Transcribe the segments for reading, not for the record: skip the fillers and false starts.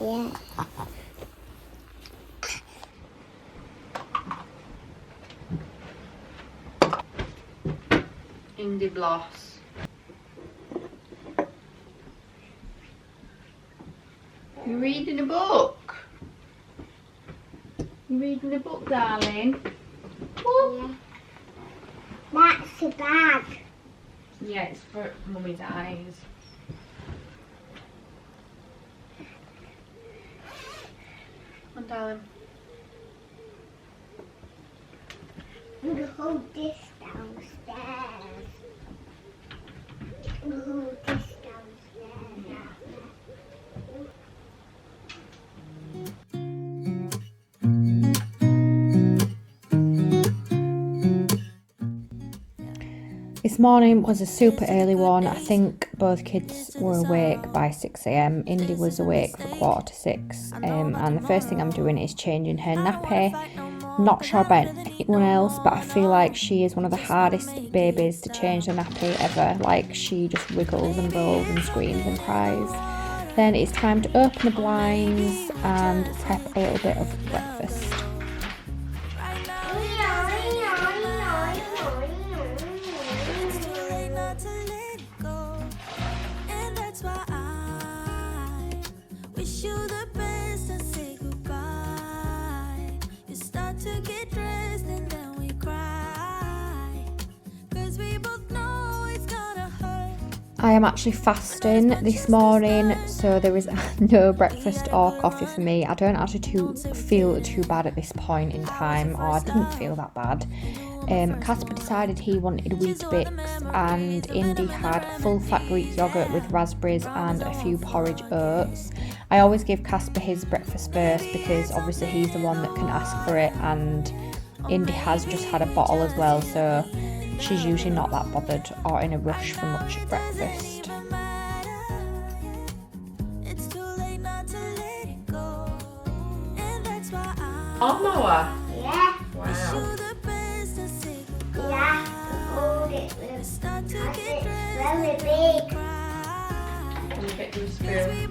Yeah. Indie Bloss. You reading a book? You reading a book, darling? Yeah. That's a bag. Yeah, it's for Mummy's eyes. Come on, darling. I'm gonna hold this downstairs. I'm gonna hold this downstairs. Yeah. This morning was a super early one. I think both kids were awake by 6 a.m. Indy was awake for 5:45, and the first thing I'm doing is changing her nappy. Not sure about anyone else, but I feel like she is one of the hardest babies to change the nappy ever. Like, she just wriggles and rolls and screams and cries. Then it's time to open the blinds and prep a little bit of breakfast. I am actually fasting this morning, so there is no breakfast or coffee for me. I don't actually feel too bad at this point in time, or I didn't feel that bad. Casper decided he wanted Weetabix, and Indy had full fat Greek yogurt with raspberries and a few porridge oats. I always give Casper his breakfast first because obviously he's the one that can ask for it, and Indy has just had a bottle as well, so she's usually not that bothered or in a rush for much breakfast. Lawnmower? Yeah. Wow. Yeah. Hold it with it's very big. Let me get you a spoon.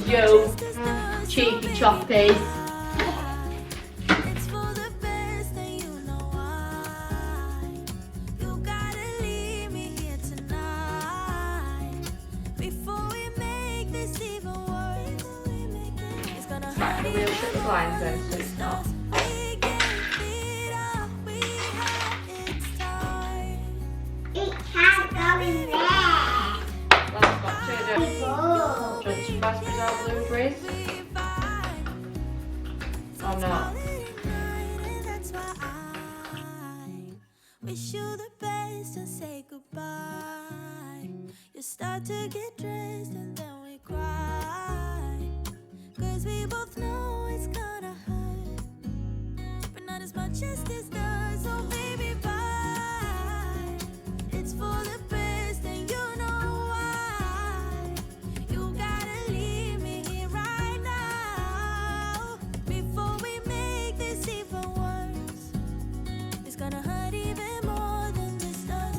Yo, cheeky choppy. Right, we'll shut the blinds then, so it's not. It can't go in there. That's not turned up. Oh. Do you want some raspberries or blueberries? Or not? Wish you the best and say goodbye. You start to get dressed and then we cry. Cause we both know it's gonna hurt, but not as much as this does. So baby, bye. It's for the best and you know why. You gotta leave me here right now before we make this even worse. It's gonna hurt even more than this does.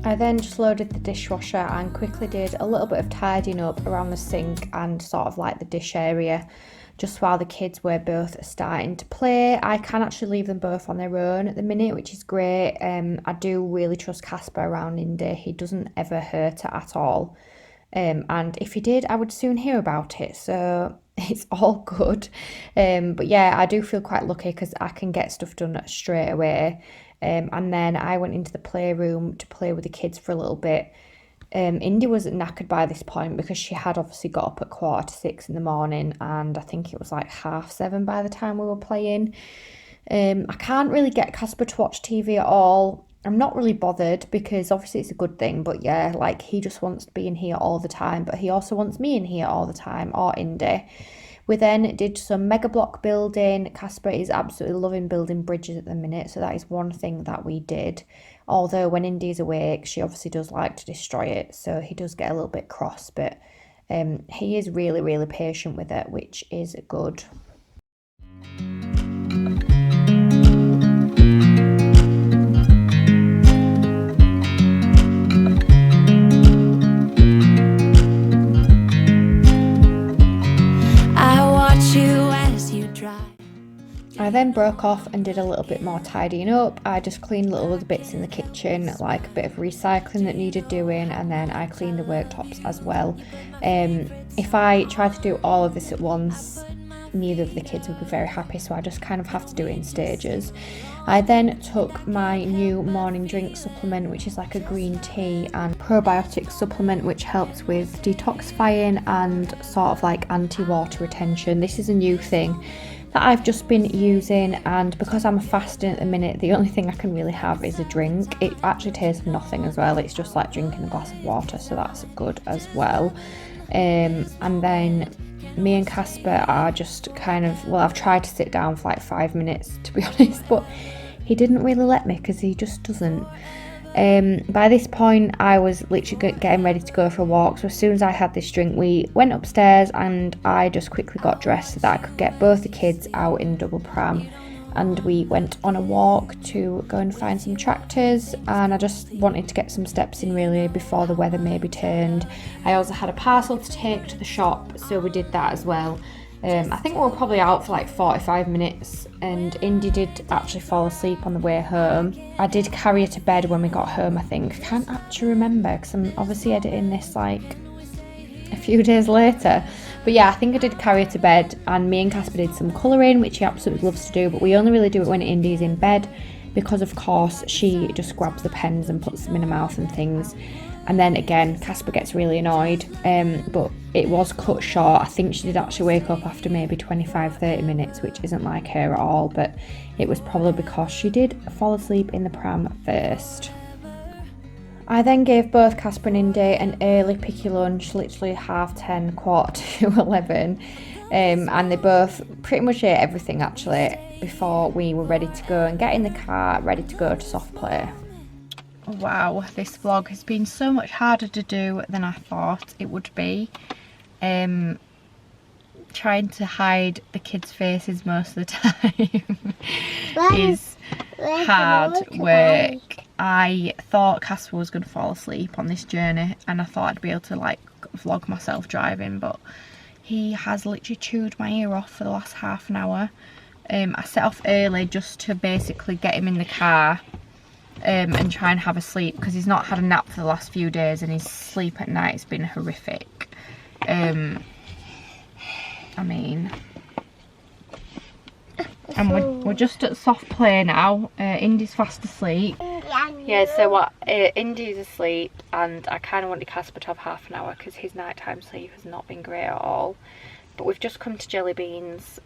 I then just loaded the dishwasher and quickly did a little bit of tidying up around the sink and sort of like the dish area, just while the kids were both starting to play. I can actually leave them both on their own at the minute, which is great. I do really trust Casper around Indy. He doesn't ever hurt her at all. And if he did, I would soon hear about it. So it's all good. But yeah, I do feel quite lucky because I can get stuff done straight away. And then I went into the playroom to play with the kids for a little bit. Indy was knackered by this point because she had obviously got up at 5:45 in the morning, and I think it was like 7:30 by the time we were playing. I can't really get Casper to watch TV at all. I'm not really bothered because obviously it's a good thing, but yeah, like he just wants to be in here all the time, but he also wants me in here all the time, or Indy. We then did some mega block building. Casper is absolutely loving building bridges at the minute, so that is one thing that we did. Although when Indy's awake, she obviously does like to destroy it, so he does get a little bit cross, but he is really, really patient with it, which is good. I watch you as you drive. I then broke off and did a little bit more tidying up. I just cleaned little other bits in the kitchen, like a bit of recycling that needed doing, and then I cleaned the worktops as well. If I tried to do all of this at once, neither of the kids would be very happy, so I just kind of have to do it in stages. I then took my new morning drink supplement, which is like a green tea and probiotic supplement, which helps with detoxifying and sort of like anti-water retention. This is a new thing that I've just been using, and because I'm fasting at the minute, the only thing I can really have is a drink. It actually tastes nothing as well, it's just like drinking a glass of water, so that's good as well. And then me and Casper are just kind of, well, I've tried to sit down for like 5 minutes to be honest, but he didn't really let me because he just doesn't. By this point I was literally getting ready to go for a walk, so as soon as I had this drink we went upstairs and I just quickly got dressed so that I could get both the kids out in double pram, and we went on a walk to go and find some tractors, and I just wanted to get some steps in really before the weather maybe turned. I also had a parcel to take to the shop, so we did that as well. I think we were probably out for like 45 minutes, and Indy did actually fall asleep on the way home. I did carry her to bed when we got home, I think. I can't actually remember because I'm obviously editing this like a few days later. But yeah, I think I did carry her to bed, and me and Casper did some colouring, which he absolutely loves to do, but we only really do it when Indy's in bed because of course she just grabs the pens and puts them in her mouth and things. And then again, Casper gets really annoyed, but it was cut short. I think she did actually wake up after maybe 25-30 minutes, which isn't like her at all, but it was probably because she did fall asleep in the pram first. I then gave both Casper and Indy an early picky lunch, literally 10:30, 11:15, and they both pretty much ate everything actually before we were ready to go and get in the car, ready to go to soft play. Wow, this vlog has been so much harder to do than I thought it would be. Trying to hide the kids' faces most of the time is hard work. I thought Casper was going to fall asleep on this journey and I thought I'd be able to like vlog myself driving, but he has literally chewed my ear off for the last half an hour. I set off early just to basically get him in the car and try and have a sleep because he's not had a nap for the last few days and his sleep at night has been horrific. I mean, and we're just at soft play now. Indy's fast asleep. Yeah, so what? Indy's asleep and I kind of wanted Casper to have half an hour because his nighttime sleep has not been great at all. But we've just come to Jelly Beans,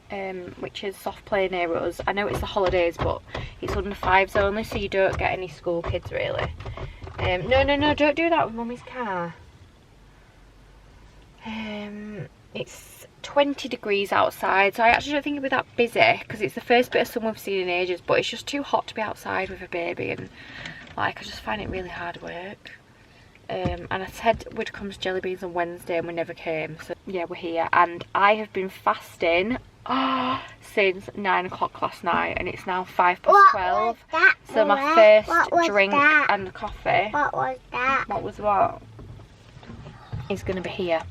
which is soft play near us. I know it's the holidays, but it's under 5s only, so you don't get any school kids really. No, don't do that with Mummy's car. It's 20 degrees outside, so I actually don't think it'll be that busy because it's the first bit of sun we've seen in ages, but it's just too hot to be outside with a baby, and like I just find it really hard work. And I said we'd come to Jelly Beans on Wednesday and we never came, so yeah, we're here. And I have been fasting since 9 o'clock last night and it's now 12:05. So my first drink and coffee. What was that? What was what? Is going to be here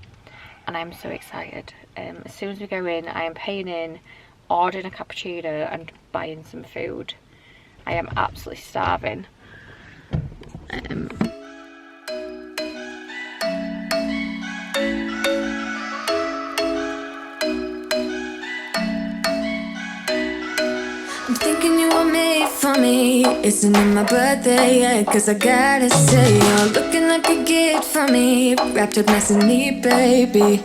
and I'm so excited. As soon as we go in, I am paying in, ordering a cappuccino and buying some food. I am absolutely starving. I'm thinking you were made for me. Isn't it my birthday yet? Cause I gotta say, you're looking like a gift for me. Wrapped up nice and neat, baby.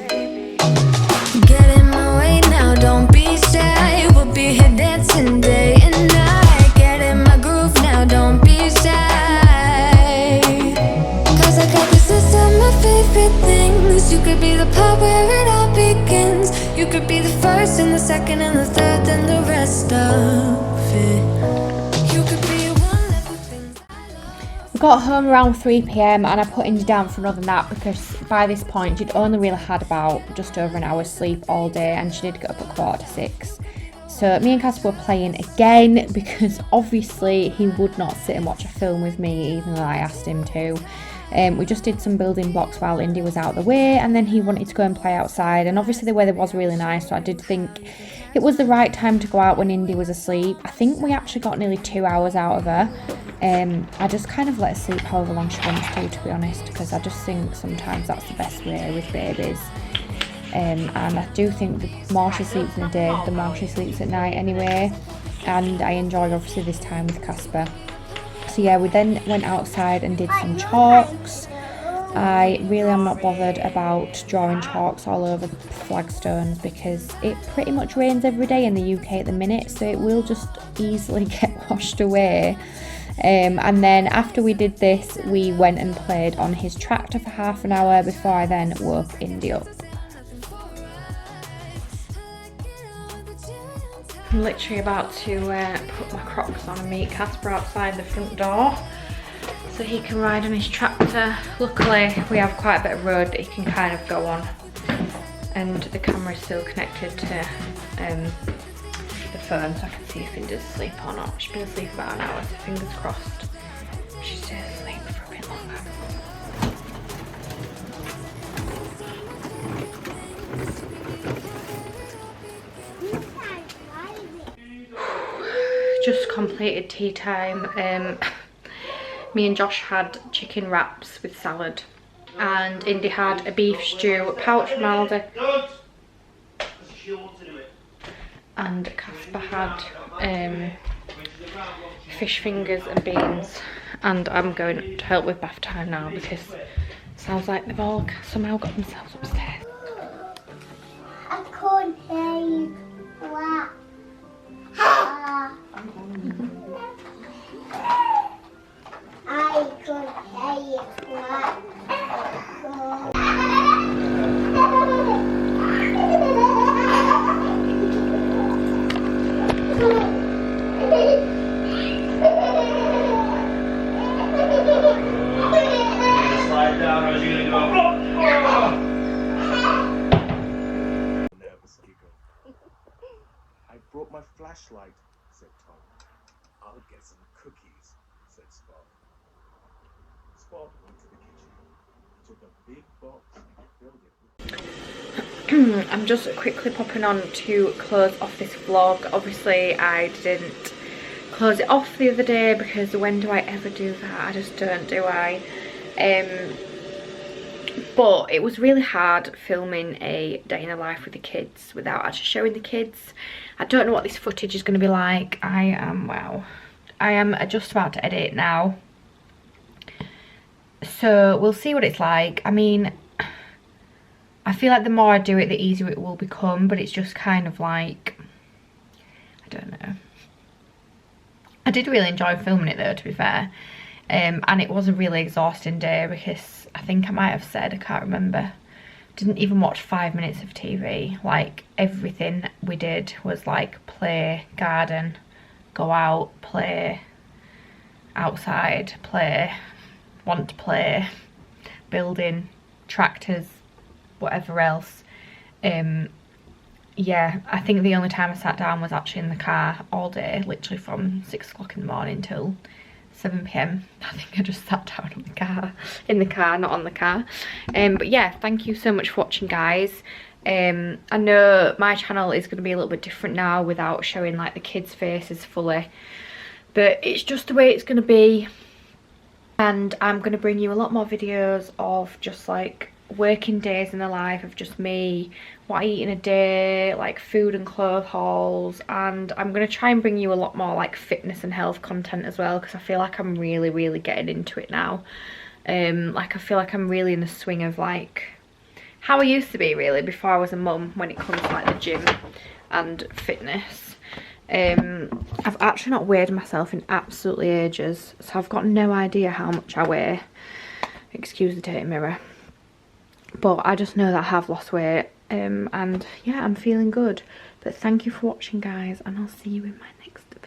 Get in my way now, don't be shy. We'll be here dancing day and night. Get in my groove now, don't be shy. Cause I got this list of my favorite things. You could be the part where it all begins. You could be the first and the second and the third and the rest of it. You could be one of the things I love. We got home around 3 PM and I put Indy down for another nap because by this point she'd only really had about just over an hour's sleep all day and she did get up at 5:45. So me and Casper were playing again because obviously he would not sit and watch a film with me even though I asked him to. We just did some building blocks while Indy was out of the way, and then he wanted to go and play outside, and obviously the weather was really nice, so I did think it was the right time to go out when Indy was asleep. I think we actually got nearly 2 hours out of her. I just kind of let her sleep however long she wants to be honest, because I just think sometimes that's the best way with babies. And I do think the more she sleeps in the day, the more she sleeps at night anyway, and I enjoyed obviously this time with Casper. So yeah, we then went outside and did some chalks. I really am not bothered about drawing chalks all over the flagstones because it pretty much rains every day in the UK at the minute, so it will just easily get washed away. And then after we did this, we went and played on his tractor for half an hour before I then woke Indy up. I'm literally about to put my Crocs on and meet Casper outside the front door so he can ride on his tractor. Luckily we have quite a bit of road that he can kind of go on, and the camera is still connected to the phone so I can see if Indy's asleep or not. She's been asleep about an hour, so fingers crossed she stays asleep for a bit longer. Just completed tea time. Me and Josh had chicken wraps with salad, and Indy had a beef stew pouch from Aldi, and Casper had fish fingers and beans. And I'm going to help with bath time now because it sounds like they've all somehow got themselves upstairs. I can't hear you. What? I could hear you. Slide down, or is you gonna go? Nervous giggle. I brought my flashlight, said Tom. I'll get some cookies, said Spot. Spot went to the kitchen, took a big box and filled it with I'm just quickly popping on to close off this vlog. Obviously I didn't close it off the other day because when do I ever do that? I just don't, do I? But it was really hard filming a day in the life with the kids without actually showing the kids. I don't know what this footage is going to be like. I am just about to edit it now, so we'll see what it's like. I mean, I feel like the more I do it, the easier it will become, but it's just kind of like, I don't know. I did really enjoy filming it though, to be fair. And it was a really exhausting day because I think I might have said, I can't remember, didn't even watch 5 minutes of TV. Like everything we did was like play, garden, go out, play, outside, play, want to play, building, tractors, whatever else. Yeah, I think the only time I sat down was actually in the car all day, literally from 6 o'clock in the morning till 7 PM. I think I just sat down on the car, in the car, not on the car. But yeah, thank you so much for watching, guys. I know my channel is going to be a little bit different now without showing like the kids' faces fully, but it's just the way it's going to be. And I'm going to bring you a lot more videos of just like working days in the life of just me, what I eat in a day, like food and clothes hauls, and I'm going to try and bring you a lot more like fitness and health content as well, because I feel like I'm really getting into it now. Like I feel like I'm really in the swing of like how I used to be really before I was a mum when it comes to like the gym and fitness. I've actually not weighed myself in absolutely ages, so I've got no idea how much I weigh. Excuse the dirty mirror. But I just know that I have lost weight, and yeah, I'm feeling good. But thank you for watching, guys, and I'll see you in my next video.